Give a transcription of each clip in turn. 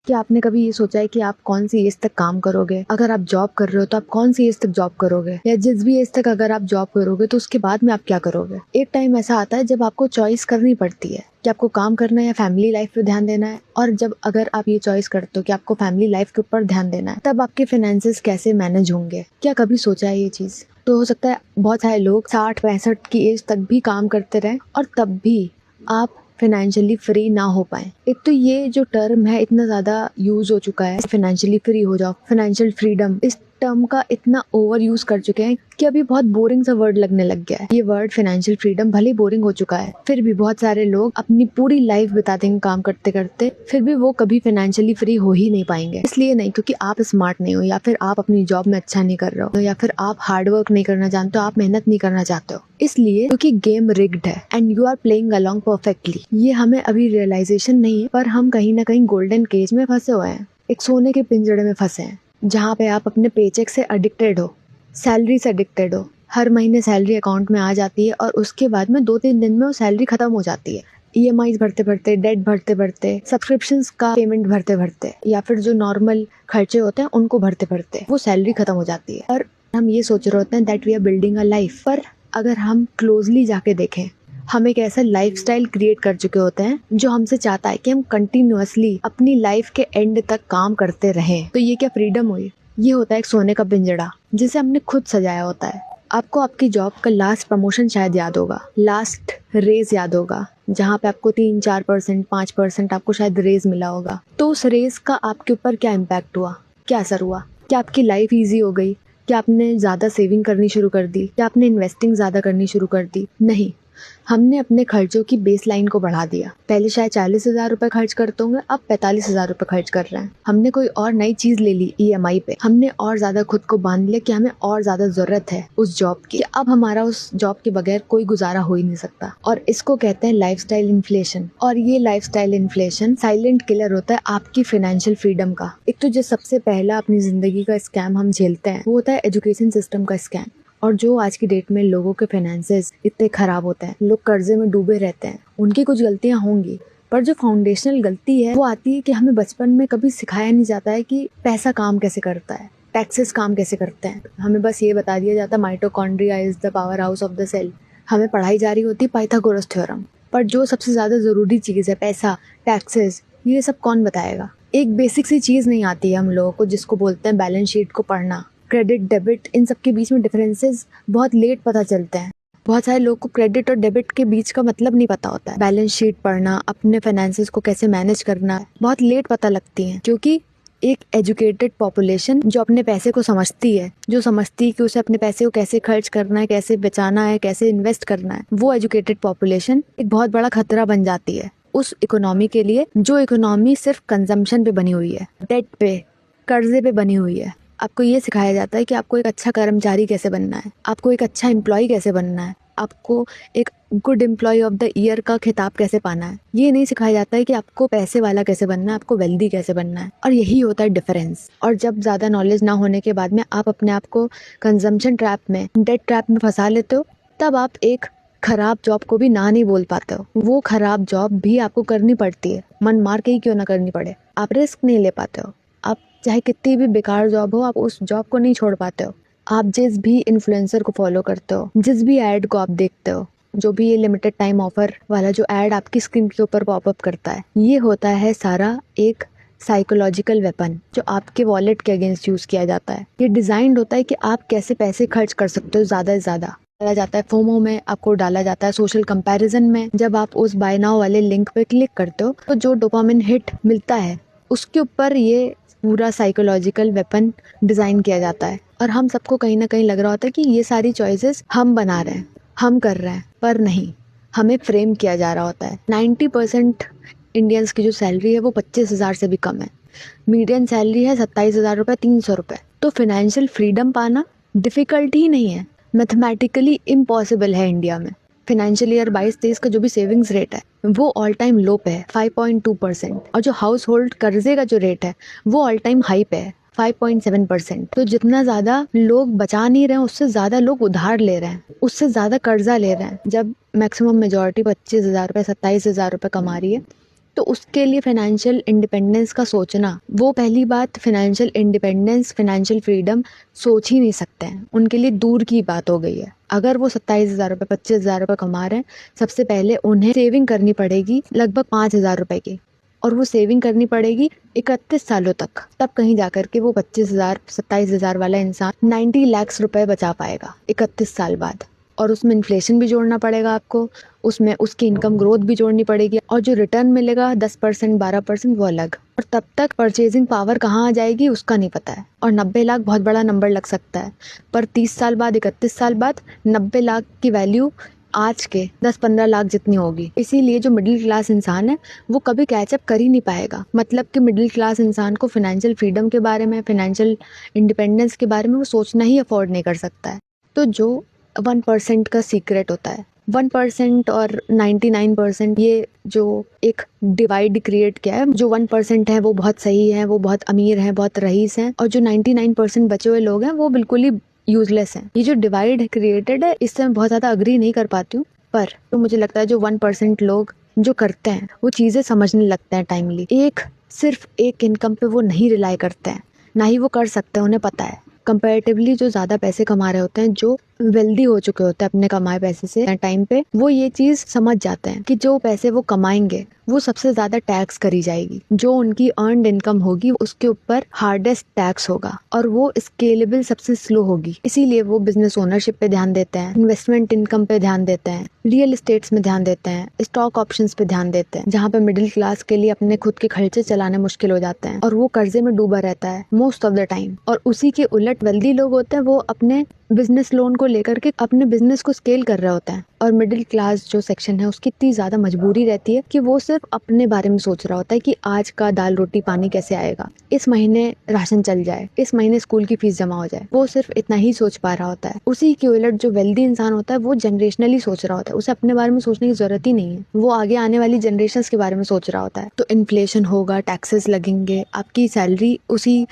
क्या आपने कभी ये सोचा है कि आप कौन सी एज तक काम करोगे? अगर आप जॉब कर रहे हो तो आप कौन सी एज तक जॉब करोगे, या जिस भी एज तक अगर आप जॉब करोगे तो उसके बाद में आप क्या करोगे? एक टाइम ऐसा आता है जब आपको चॉइस करनी पड़ती है कि आपको काम करना है या फैमिली लाइफ पे ध्यान देना है। और जब अगर आप ये चॉइस करते हो कि आपको फैमिली लाइफ के ऊपर ध्यान देना है, तब आपके फाइनेंसेस कैसे मैनेज होंगे? क्या कभी सोचा है ये चीज? तो हो सकता है बहुत सारे लोग 60-65 की एज तक भी काम करते रहे और तब भी आप फाइनेंशियली फ्री ना हो पाए। एक तो ये जो टर्म है इतना ज़्यादा यूज हो चुका है, फाइनेंशियली फ्री हो जाओ, फाइनेंशियल फ्रीडम, इस टर्म का इतना ओवर यूज कर चुके हैं कि अभी बहुत बोरिंग सा वर्ड लगने लग गया है। ये वर्ड फाइनेंशियल फ्रीडम भले बोरिंग हो चुका है, फिर भी बहुत सारे लोग अपनी पूरी लाइफ बिता देंगे काम करते करते, फिर भी वो कभी फाइनेंशियली फ्री हो ही नहीं पाएंगे। इसलिए नहीं क्योंकि आप स्मार्ट नहीं हो, या फिर आप अपनी जॉब में अच्छा नहीं कर रहे हो, या फिर आप हार्ड वर्क नहीं करना जानते हो, आप मेहनत नहीं करना चाहते हो। इसलिए क्योंकि गेम रिग्ड है and you are playing along perfectly. ये हमें अभी रियलाइजेशन नहीं है, पर हम कहीं ना कहीं गोल्डन केज में फंसे हुए हैं, एक सोने के पिंजड़े में फंसे हैं, जहाँ पे आप अपने पेचेक से एडिक्टेड हो, सैलरी से एडिक्टेड हो। हर महीने सैलरी अकाउंट में आ जाती है और उसके बाद में 2-3 दिन में वो सैलरी खत्म हो जाती है। ईएमआईज भरते भरते, डेट भरते भरते, सब्सक्रिप्शंस का पेमेंट भरते भरते, या फिर जो नॉर्मल खर्चे होते हैं उनको भरते भरते वो सैलरी खत्म हो जाती है। और हम ये सोच रहे होते हैं that we are building a life, पर अगर हम क्लोजली जाके देखें, हम एक ऐसा लाइफस्टाइल क्रिएट कर चुके होते हैं जो हमसे चाहता है कि हम कंटिन्यूअसली अपनी लाइफ के एंड तक काम करते रहें। तो ये क्या फ्रीडम हुई? ये होता है एक सोने का पिंजड़ा जिसे हमने खुद सजाया होता है। आपको आपकी जॉब का लास्ट प्रमोशन शायद याद होगा, लास्ट रेज याद होगा, जहाँ पे आपको 3-4%, 5% आपको शायद रेज मिला होगा। तो उस रेज का आपके ऊपर क्या इम्पैक्ट हुआ, क्या असर हुआ? क्या आपकी लाइफ ईजी हो गई? क्या आपने ज़्यादा सेविंग करनी शुरू कर दी? क्या आपने इन्वेस्टिंग ज़्यादा करनी शुरू कर दी? नहीं, हमने अपने खर्चों की बेस लाइन को बढ़ा दिया। पहले शायद 40,000 रुपए खर्च करते होंगे, अब 45,000 रुपए खर्च कर रहे हैं। हमने कोई और नई चीज ले ली ईएमआई पे, हमने और ज्यादा खुद को बांध लिया कि हमें और ज्यादा जरूरत है उस जॉब की, अब हमारा उस जॉब के बगैर कोई गुजारा हो ही नहीं सकता। और इसको कहते हैं लाइफस्टाइल इन्फ्लेशन। और ये लाइफस्टाइल इन्फ्लेशन साइलेंट किलर होता है आपकी फाइनेंशियल फ्रीडम का। एक तो जो सबसे पहला अपनी जिंदगी का स्कैम हम झेलते हैं वो होता है एजुकेशन सिस्टम का स्कैम। और जो आज की डेट में लोगों के फाइनेंसेस इतने खराब होते हैं, लोग कर्जे में डूबे रहते हैं, उनकी कुछ गलतियां होंगी, पर जो फाउंडेशनल गलती है वो आती है कि हमें बचपन में कभी सिखाया नहीं जाता है कि पैसा काम कैसे करता है, टैक्सेस काम कैसे करते हैं। हमें बस ये बता दिया जाता है mitochondria is the power house of the cell. हमें पढ़ाई जा रही होती पाइथागोरस थ्योरम, पर जो सबसे ज्यादा जरूरी चीज है पैसा, टैक्सेस, ये सब कौन बताएगा? एक बेसिक सी चीज नहीं आती है हम लोगों को जिसको बोलते हैं बैलेंस शीट को पढ़ना, क्रेडिट डेबिट। इन सब के बीच में डिफरेंसेस बहुत लेट पता चलते हैं। बहुत सारे लोग को क्रेडिट और डेबिट के बीच का मतलब नहीं पता होता है। बैलेंस शीट पढ़ना, अपने फाइनेंसेस को कैसे मैनेज करना, बहुत लेट पता लगती है, क्योंकि एक एजुकेटेड पॉपुलेशन जो अपने पैसे को समझती है, जो समझती है कि उसे अपने पैसे को कैसे खर्च करना है, कैसे बचाना है, कैसे इन्वेस्ट करना है, वो एजुकेटेड पॉपुलेशन एक बहुत बड़ा खतरा बन जाती है उस इकोनॉमी के लिए, जो इकोनॉमी सिर्फ कंजम्पशन पे बनी हुई है, डेट पे, कर्जे पे बनी हुई है। आपको ये सिखाया जाता है कि आपको एक अच्छा कर्मचारी कैसे बनना है, आपको एक अच्छा एम्प्लॉय कैसे बनना है, आपको एक good employ of the year का खिताब कैसे पाना है। ये नहीं सिखाया जाता है कि आपको पैसे वाला कैसे बनना है, आपको वेल्दी कैसे बनना है। और यही होता है डिफरेंस। और जब ज़्यादा नॉलेज ना होने के बाद में आप अपने आप को कंजम्पशन ट्रैप में, डेट ट्रैप में फंसा लेते हो, तब आप एक खराब जॉब को भी ना नहीं बोल पाते हो। वो खराब जॉब भी आपको करनी पड़ती है, मन मार के ही क्यों ना करनी पड़े। आप रिस्क नहीं ले पाते हो। आप चाहे कितनी भी बेकार जॉब हो, आप उस जॉब को नहीं छोड़ पाते हो। आप जिस भी इन्फ्लुएंसर को फॉलो करते हो, जिस भी ऐड को आप देखते हो, जो भी ये लिमिटेड टाइम ऑफर वाला जो ऐड आपकी स्क्रीन के ऊपर पॉपअप करता है, ये होता है सारा एक साइकोलॉजिकल वेपन जो आपके वॉलेट के अगेंस्ट यूज किया जाता है। ये डिजाइंड होता है कि आप कैसे पैसे खर्च कर सकते हो ज्यादा से ज्यादा। डाला जाता है फोमो में, आपको डाला जाता है सोशल कंपैरिजन में। जब आप उस बाय नाउ वाले लिंक पे क्लिक करते हो तो जो डोपामिन हिट मिलता है उसके ऊपर ये पूरा साइकोलॉजिकल वेपन डिजाइन किया जाता है। और हम सबको कहीं ना कहीं लग रहा होता है कि ये सारी चॉइसेस हम बना रहे हैं, हम कर रहे हैं, पर नहीं, हमें फ्रेम किया जा रहा होता है। 90% इंडियंस की जो सैलरी है वो 25,000 से भी कम है। मीडियन सैलरी है 27,000 रुपये, 300 रुपये। तो फाइनेंशियल फ्रीडम पाना डिफिकल्ट ही नहीं है, मैथमेटिकली इम्पॉसिबल है इंडिया में। फाइनेंशियल ईयर 22-23 का जो भी सेविंग्स रेट है वो ऑल टाइम लो पे है, 5.2%। और जो हाउस होल्ड कर्जे का जो रेट है वो ऑल टाइम हाई पे है, 5.7%। तो जितना ज्यादा लोग बचा नहीं रहे हैं उससे ज्यादा लोग उधार ले रहे हैं, उससे ज्यादा कर्जा ले रहे हैं। जब मैक्सिमम मेजोरिटी 25,000 रुपये, 27,000 रुपये कमा रही है, तो उसके लिए फाइनेंशियल इंडिपेंडेंस का सोचना, वो पहली बात फाइनेंशियल इंडिपेंडेंस, फाइनेंशियल फ्रीडम सोच ही नहीं सकते हैं, उनके लिए दूर की बात हो गई है। अगर वो 27,000 रुपये 25,000 रुपये कमा रहे हैं, सबसे पहले उन्हें सेविंग करनी पड़ेगी लगभग 5,000 रुपये की, और वो सेविंग करनी पड़ेगी 31 सालों तक। तब कहीं जाकर के वो 25,000 27,000 वाला इंसान 90 लाख रुपए बचा पाएगा 31 साल बाद। और उसमें इन्फ्लेशन भी जोड़ना पड़ेगा आपको, उसमें उसकी इनकम ग्रोथ भी जोड़नी पड़ेगी, और जो रिटर्न मिलेगा 10% 12% वो अलग। और तब तक परचेजिंग पावर कहाँ आ जाएगी उसका नहीं पता है। और 90 लाख बहुत बड़ा नंबर लग सकता है, पर 30 साल बाद 31 साल बाद 90 लाख की वैल्यू आज के 10-15 लाख जितनी होगी। इसीलिए जो मिडिल क्लास इंसान है वो कभी कैचअप कर ही नहीं पाएगा। मतलब कि मिडिल क्लास इंसान को फाइनेंशियल फ्रीडम के बारे में, फाइनेंशियल इंडिपेंडेंस के बारे में वो सोचना ही अफोर्ड नहीं कर सकता है। तो जो 1% का सीक्रेट होता है, 1% और 99%, ये जो एक डिवाइड क्रिएट किया है, जो 1% है वो बहुत सही है, वो बहुत अमीर हैं, बहुत रईस हैं, और जो 99% बचे हुए लोग हैं वो बिल्कुल ही यूजलेस हैं। ये जो डिवाइड क्रिएटेड है इससे मैं बहुत ज़्यादा अग्री नहीं कर पाती हूँ, पर तो मुझे लगता है जो 1% लोग जो करते हैं वो चीज़ें समझने लगते हैं टाइमली। सिर्फ एक इनकम पे वो नहीं रिलाई करते हैं, ना ही वो कर सकते हैं, उन्हें पता है। कंपैरेटिवली जो ज़्यादा पैसे कमा रहे होते हैं, जो वेल्दी हो चुके होते हैं अपने कमाए पैसे से टाइम पे, वो ये चीज़ समझ जाते हैं कि जो पैसे वो कमाएंगे वो सबसे ज़्यादा टैक्स करी जाएगी। जो उनकी अर्नड इनकम होगी उसके ऊपर हार्डेस्ट टैक्स होगा, और वो स्केलेबल सबसे स्लो होगी। इसीलिए वो बिजनेस ओनरशिप पे ध्यान देते हैं, इन्वेस्टमेंट इनकम पे ध्यान देते हैं, रियल एस्टेट्स में ध्यान देते हैं, स्टॉक ऑप्शंस पे ध्यान देते हैं, जहाँ पे मिडिल क्लास के लिए अपने खुद के खर्चे चलाने मुश्किल हो जाते हैं, और वो कर्जे में डूबा रहता है मोस्ट ऑफ द टाइम। और उसी के उलट वेल्दी लोग होते हैं, वो अपने बिजनेस लोन को लेकर के अपने बिजनेस को स्केल कर रहे होते हैं। और मिडिल क्लास जो सेक्शन है उसकी इतनी ज़्यादा मजबूरी रहती है कि वो सिर्फ अपने बारे में सोच रहा होता है कि आज का दाल रोटी पानी कैसे आएगा, इस महीने राशन चल जाए, इस महीने स्कूल की फीस जमा हो जाए। वो सिर्फ इतना ही सोच पा रहा होता है। उसी के उलट जो वेल्दी इंसान होता है वो जनरेशनली सोच रहा होता है, उसे अपने बारे में सोचने की जरूरत ही नहीं है, वो आगे आने वाली जनरेशन के बारे में सोच रहा होता है। तो इन्फ्लेशन होगा, टैक्सेस लगेंगे, आपकी सैलरी उसी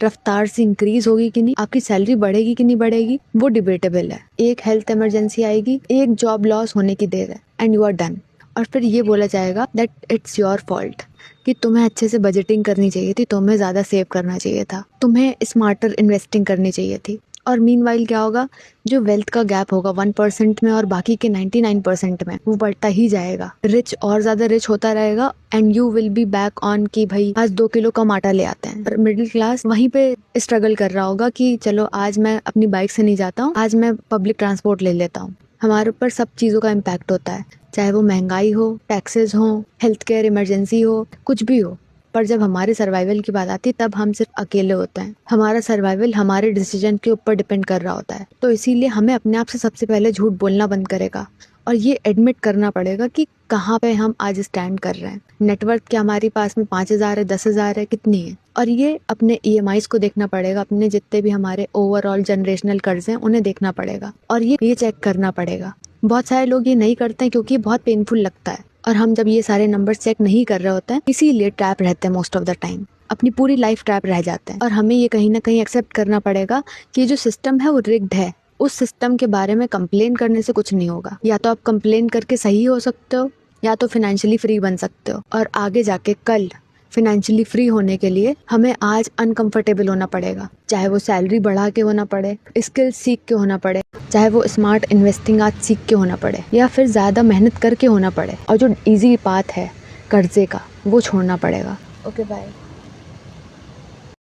रफ्तार से इंक्रीज होगी कि नहीं, आपकी सैलरी बढ़ेगी कि नहीं बढ़ेगी, वो डिबेटेबल है। एक हेल्थ इमरजेंसी आएगी, एक जॉब लॉस होने की देर है, एंड यू आर डन। और फिर ये बोला जाएगा दैट इट्स योर फॉल्ट, कि तुम्हें अच्छे से बजटिंग करनी चाहिए थी, तुम्हें ज़्यादा सेव करना चाहिए था, तुम्हें स्मार्टर इन्वेस्टिंग करनी चाहिए थी। और मीनवाइल क्या होगा, जो वेल्थ का गैप होगा 1% में और बाकी के 99% में, वो बढ़ता ही जाएगा। रिच और ज़्यादा रिच होता रहेगा, and you will be back on कि भाई आज 2 किलो कम आटा ले आते हैं। पर मिडिल क्लास वहीं पे स्ट्रगल कर रहा होगा कि चलो आज मैं अपनी बाइक से नहीं जाता हूँ, आज मैं पब्लिक ट्रांसपोर्ट ले लेता हूँ। हमारे ऊपर सब चीज़ों का इम्पैक्ट होता है, चाहे वो महंगाई हो, टैक्सेस हो, हेल्थ केयर इमरजेंसी हो, कुछ भी हो। पर जब हमारे सर्वाइवल की बात आती है तब हम सिर्फ अकेले होते हैं। हमारा सर्वाइवल हमारे डिसीजन के ऊपर डिपेंड कर रहा होता है। तो इसीलिए हमें अपने आप से सबसे पहले झूठ बोलना बंद करेगा, और ये एडमिट करना पड़ेगा कि कहाँ पे हम आज स्टैंड कर रहे हैं। नेटवर्क क्या हमारे पास में 5,000 है, 10,000 है, कितनी है। और ये अपने EMIs को देखना पड़ेगा, अपने जितने भी हमारे ओवरऑल जनरेशनल कर्ज हैं उन्हें देखना पड़ेगा, और ये चेक करना पड़ेगा। बहुत सारे लोग ये नहीं करते हैं क्योंकि बहुत पेनफुल लगता है। और हम जब ये सारे नंबर्स चेक नहीं कर रहे होते हैं, इसीलिए ट्रैप रहते हैं मोस्ट ऑफ द टाइम, अपनी पूरी लाइफ ट्रैप रह जाते हैं। और हमें ये कहीं ना कहीं एक्सेप्ट करना पड़ेगा कि जो सिस्टम है वो रिग्ड है। उस सिस्टम के बारे में कंप्लेन करने से कुछ नहीं होगा। या तो आप कंप्लेन करके सही हो सकते हो, या तो फाइनेंशियली फ्री बन सकते हो। और आगे जाके कल फाइनेंशियली फ्री होने के लिए हमें आज अनकंफर्टेबल होना पड़ेगा, चाहे वो सैलरी बढ़ा के होना पड़े, स्किल सीख के होना पड़े, चाहे वो स्मार्ट इन्वेस्टिंग आज सीख के होना पड़े, या फिर ज़्यादा मेहनत करके होना पड़े। और जो इजी पाथ है कर्जे का वो छोड़ना पड़ेगा। Okay bye.